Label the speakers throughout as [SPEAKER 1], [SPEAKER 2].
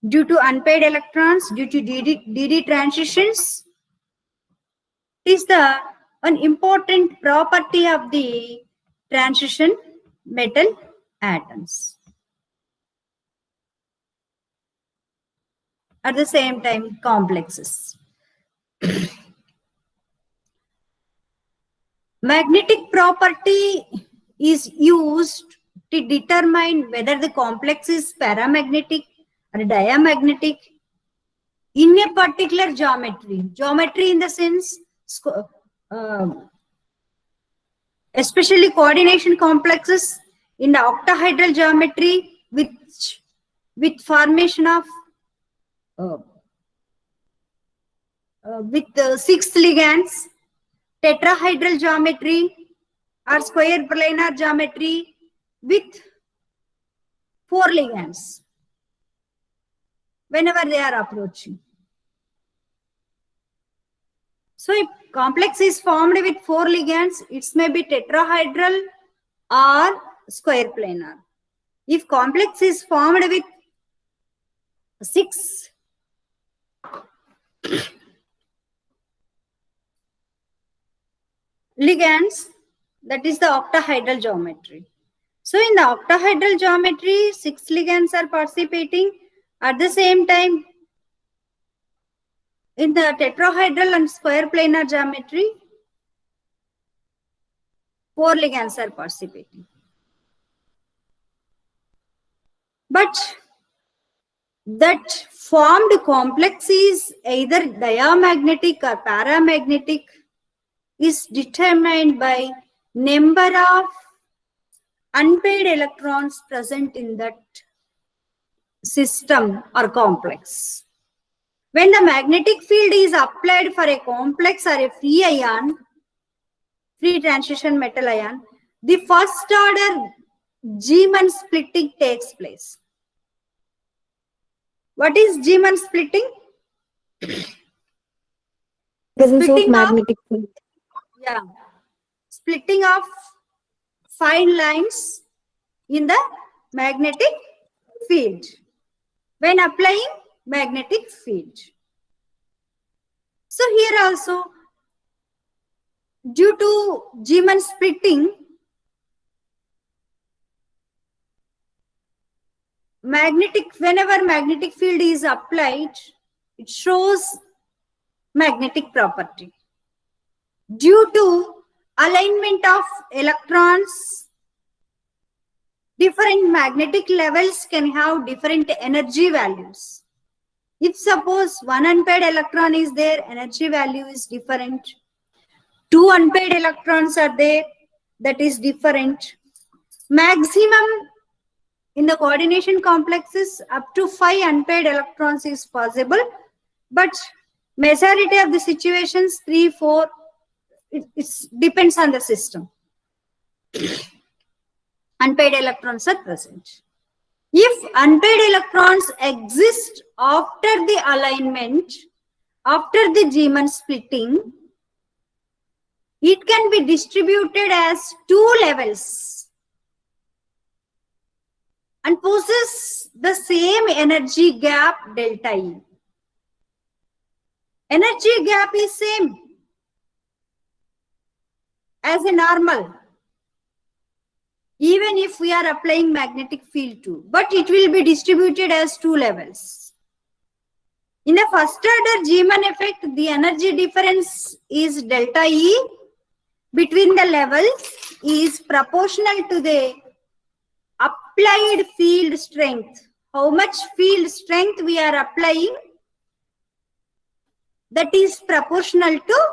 [SPEAKER 1] due to unpaired electrons, due to DD transitions. It is an important property of the transition metal atoms. At the same time, complexes. Magnetic property is used to determine whether the complex is paramagnetic or diamagnetic in a particular geometry. Geometry in the sense, especially coordination complexes in the octahedral geometry with formation of with 6 ligands, tetrahedral geometry or square planar geometry with 4 ligands whenever they are approaching. So if complex is formed with 4 ligands, it may be tetrahedral or square planar. If complex is formed with 6 ligands, that is the octahedral geometry. So in the octahedral geometry, 6 ligands are participating. At the same time, in the tetrahedral and square planar geometry, 4 ligands are participating. But that formed complex is either diamagnetic or paramagnetic is determined by number of unpaired electrons present in that system or complex. When the magnetic field is applied for a complex or a free ion, free transition metal ion, the first order Zeeman splitting takes place. What is Zeeman splitting?
[SPEAKER 2] Presence of magnetic field.
[SPEAKER 1] Yeah, splitting of fine lines in the magnetic field when applying magnetic field. So here also, due to Zeeman splitting, whenever magnetic field is applied, it shows magnetic property. Due to alignment of electrons, different magnetic levels can have different energy values. If suppose one unpaired electron is there, energy value is different. 2 unpaired electrons are there, that is different. Maximum in the coordination complexes up to 5 unpaired electrons is possible, but majority of the situations 3, 4, it depends on the system. Unpaired electrons are present. If unpaired electrons exist after the alignment, after the Zeeman splitting, it can be distributed as 2 levels and possess the same energy gap delta E. Energy gap is same as a normal, even if we are applying magnetic field too, but it will be distributed as 2 levels. In the first order Zeeman effect, the energy difference is delta E between the levels is proportional to the applied field strength. How much field strength we are applying, that is proportional to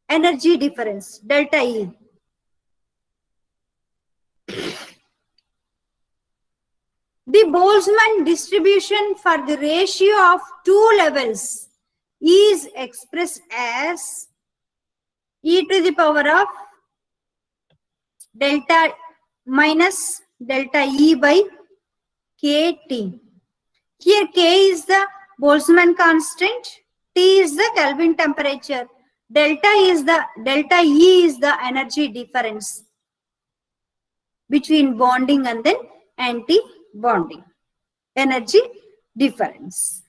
[SPEAKER 1] energy difference, delta E. The Boltzmann distribution for the ratio of 2 levels is expressed as e to the power of delta minus delta E by kT. Here K is the Boltzmann constant, T is the Kelvin temperature, delta E is the energy difference between bonding and then anti-bonding energy difference.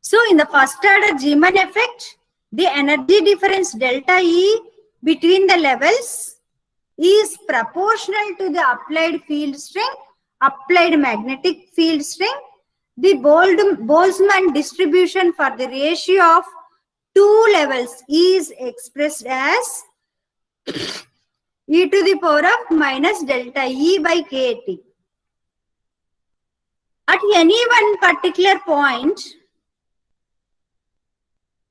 [SPEAKER 1] So in the first order Zeeman effect, the energy difference delta E between the levels is proportional to the applied field strength, applied magnetic field strength. The Boltzmann distribution for the ratio of two levels is expressed as e to the power of minus delta E by kT. At any one particular point,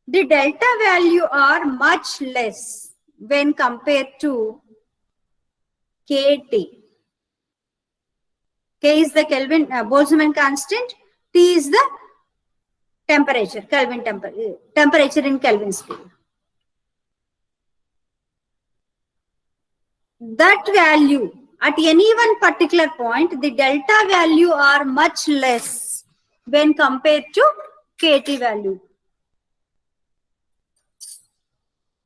[SPEAKER 1] the delta value are much less when compared to kT. K is the Kelvin Boltzmann constant. T is the temperature, Kelvin temperature in Kelvin scale. That value at any one particular point, the delta value are much less when compared to kT value.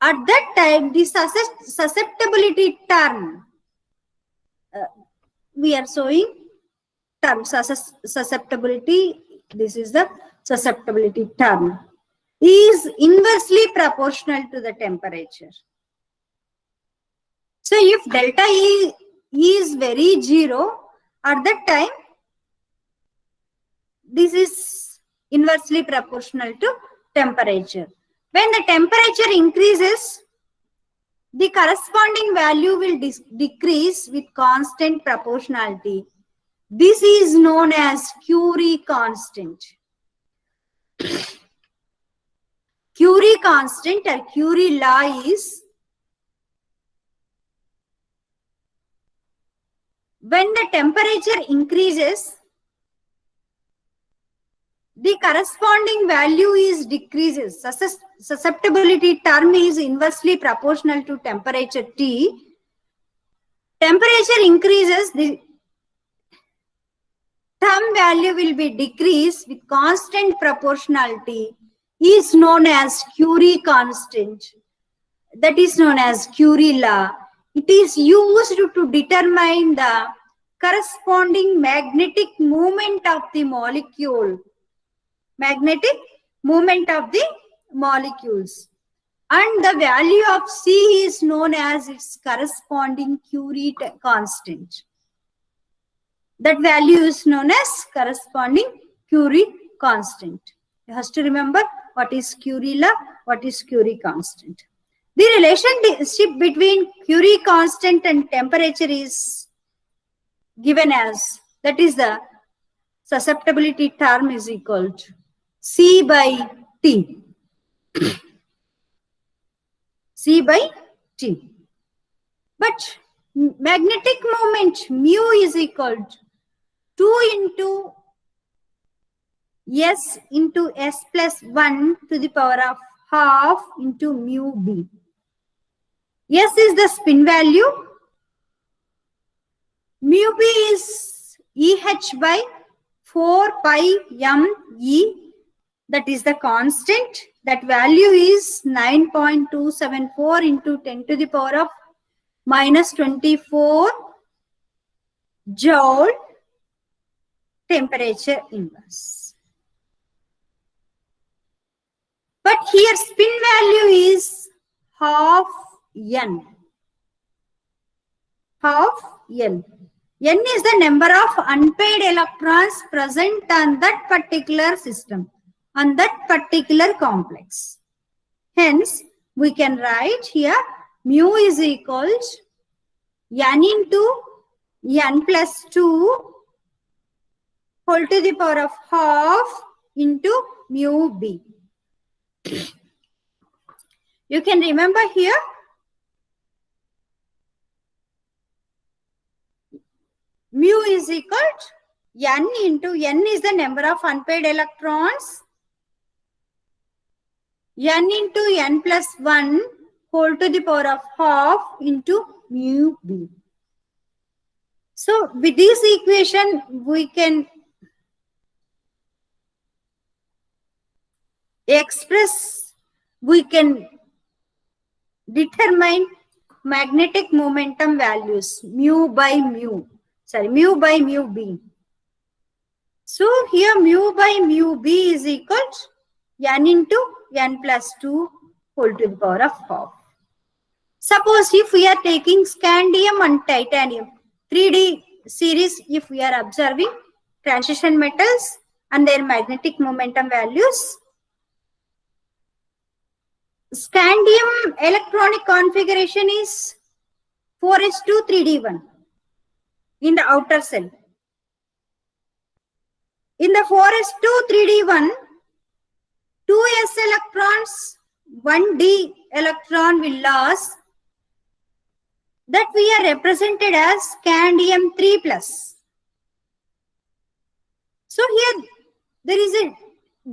[SPEAKER 1] At that time, the susceptibility term, we are showing term susceptibility, this is the susceptibility term, is inversely proportional to the temperature. So if delta E is very zero, at that time, this is inversely proportional to temperature. When the temperature increases, the corresponding value will decrease with constant proportionality. This is known as Curie constant. Curie constant or Curie law is when the temperature increases, the corresponding value is decreases. Susceptibility term is inversely proportional to temperature T. Temperature increases, the term value will be decreased with constant proportionality, is known as Curie constant. That is known as Curie law. It is used to determine the corresponding magnetic moment of the molecule. Magnetic moment of the molecules. And the value of C is known as its corresponding Curie constant. That value is known as corresponding Curie constant. You have to remember what is Curie law, what is Curie constant. The relationship between Curie constant and temperature is given as, that is the susceptibility term is equal to C by T. C by T. But magnetic moment mu is equal to 2 into S into S plus 1 to the power of half into mu B. S is the spin value. Mu B is EH by 4 pi m E. That is the constant. That value is 9.274 into 10 to the power of minus 24 joule temperature inverse. But here spin value is half N. Half N. N is the number of unpaired electrons present on that particular system, on that particular complex. Hence, we can write here mu is equal to N into N plus 2 whole to the power of half into mu B. You can remember here mu is equal to N into N is the number of unpaired electrons. N into N plus 1 whole to the power of half into mu B. So with this equation, we can determine magnetic momentum values mu by mu. sorry, mu by mu b. So here mu by mu b is equal to n into n plus 2 whole to the power of half. Suppose if we are taking scandium and titanium 3D series, if we are observing transition metals and their magnetic momentum values, scandium electronic configuration is 4s2 3d1 in the outer cell. In the 4s2 3d1, 2s electrons, 1d electron will lose, that we are represented as scandium 3 plus. So here there is a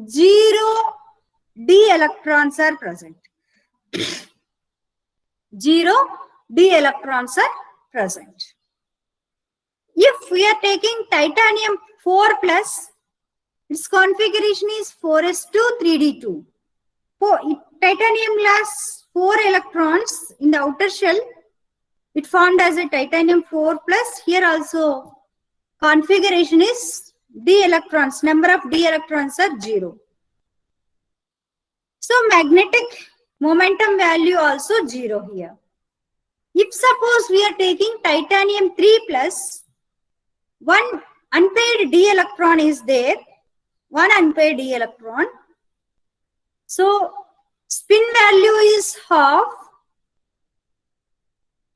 [SPEAKER 1] 0 d electrons are present. 0 d electrons are present. If we are taking titanium 4 plus, its configuration is 4s2 3d2. Titanium lost 4 electrons in the outer shell. It formed as a titanium 4 plus. Here also configuration is d electrons. Number of d electrons are 0. So magnetic momentum value also 0 here. If suppose we are taking titanium 3 plus, one unpaired d electron is there, one unpaired d electron. So spin value is half.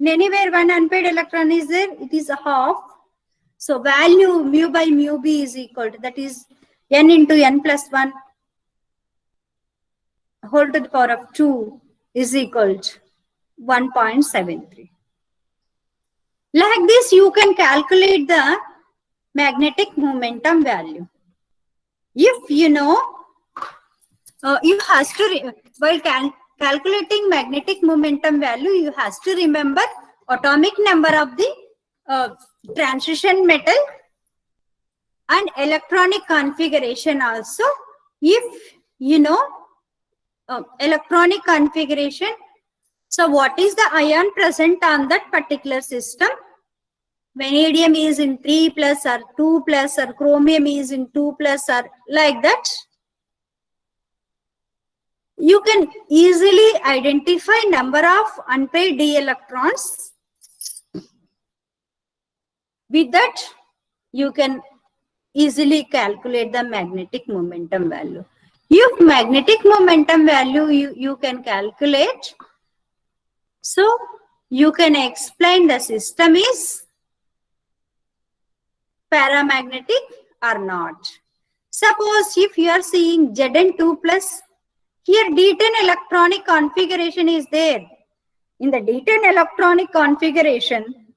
[SPEAKER 1] Anywhere one unpaired electron is there, it is a half. So value mu by mu b is equal to, that is n into n plus 1 whole to the power of 2 is equal to 1.73. Like this, you can calculate the magnetic momentum value. If you know, you has to, while calculating magnetic momentum value, you has to remember atomic number of the transition metal and electronic configuration also. If you know electronic configuration, so what is the ion present on that particular system? Vanadium is in 3 plus or 2 plus, or chromium is in 2 plus, or like that. You can easily identify number of unpaired d electrons. With that, you can easily calculate the magnetic momentum value. If magnetic momentum value you can calculate, so you can explain the system is paramagnetic or not. Suppose if you are seeing Zn2 plus, here D10 electronic configuration is there. In the D10 electronic configuration,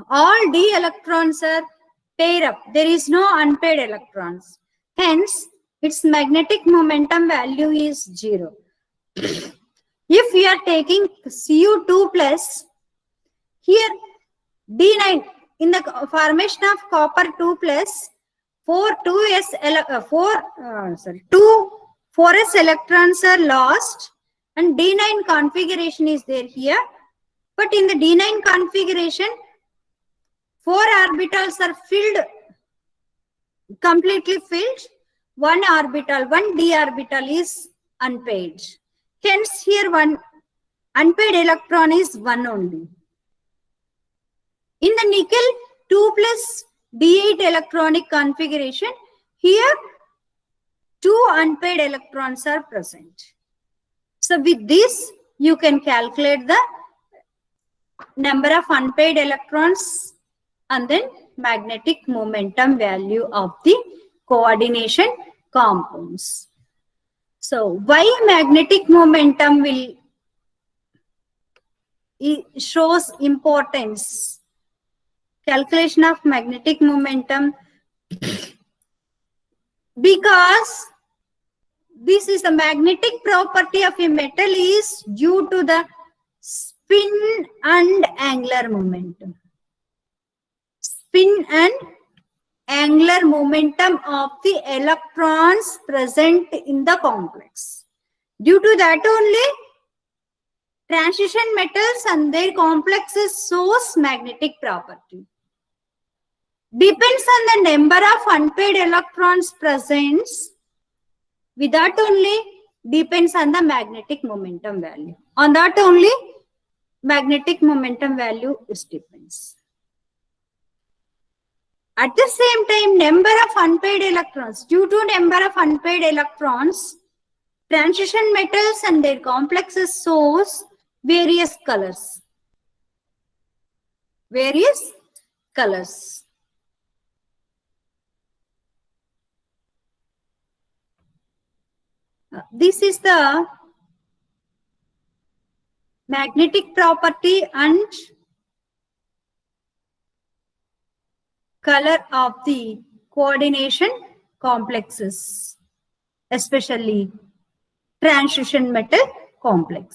[SPEAKER 1] all d electrons are pair up. There is no unpaired electrons. Hence, its magnetic momentum value is 0. If we are taking Cu2 plus, here D9, in the formation of copper 2 plus, 4s electrons are lost and D9 configuration is there here. But in the D9 configuration, 4 orbitals are filled, completely filled. One orbital, one d orbital is unpaired. Hence, here one unpaired electron is 1 only. In the nickel 2 plus d8 electronic configuration, here 2 unpaired electrons are present. So with this, you can calculate the number of unpaired electrons and then magnetic momentum value of the coordination compounds. So why magnetic momentum will shows importance? Calculation of magnetic momentum, because this is the magnetic property of a metal is due to the spin and angular momentum. Spin and angular momentum of the electrons present in the complex. Due to that only, transition metals and their complexes shows magnetic property. Depends on the number of unpaired electrons present. With that only depends on the magnetic momentum value. On that only magnetic momentum value is depends. At the same time, number of unpaired electrons. Due to number of unpaired electrons, transition metals and their complexes shows various colors. Various colors. This is the magnetic property and color of the coordination complexes, especially transition metal complex.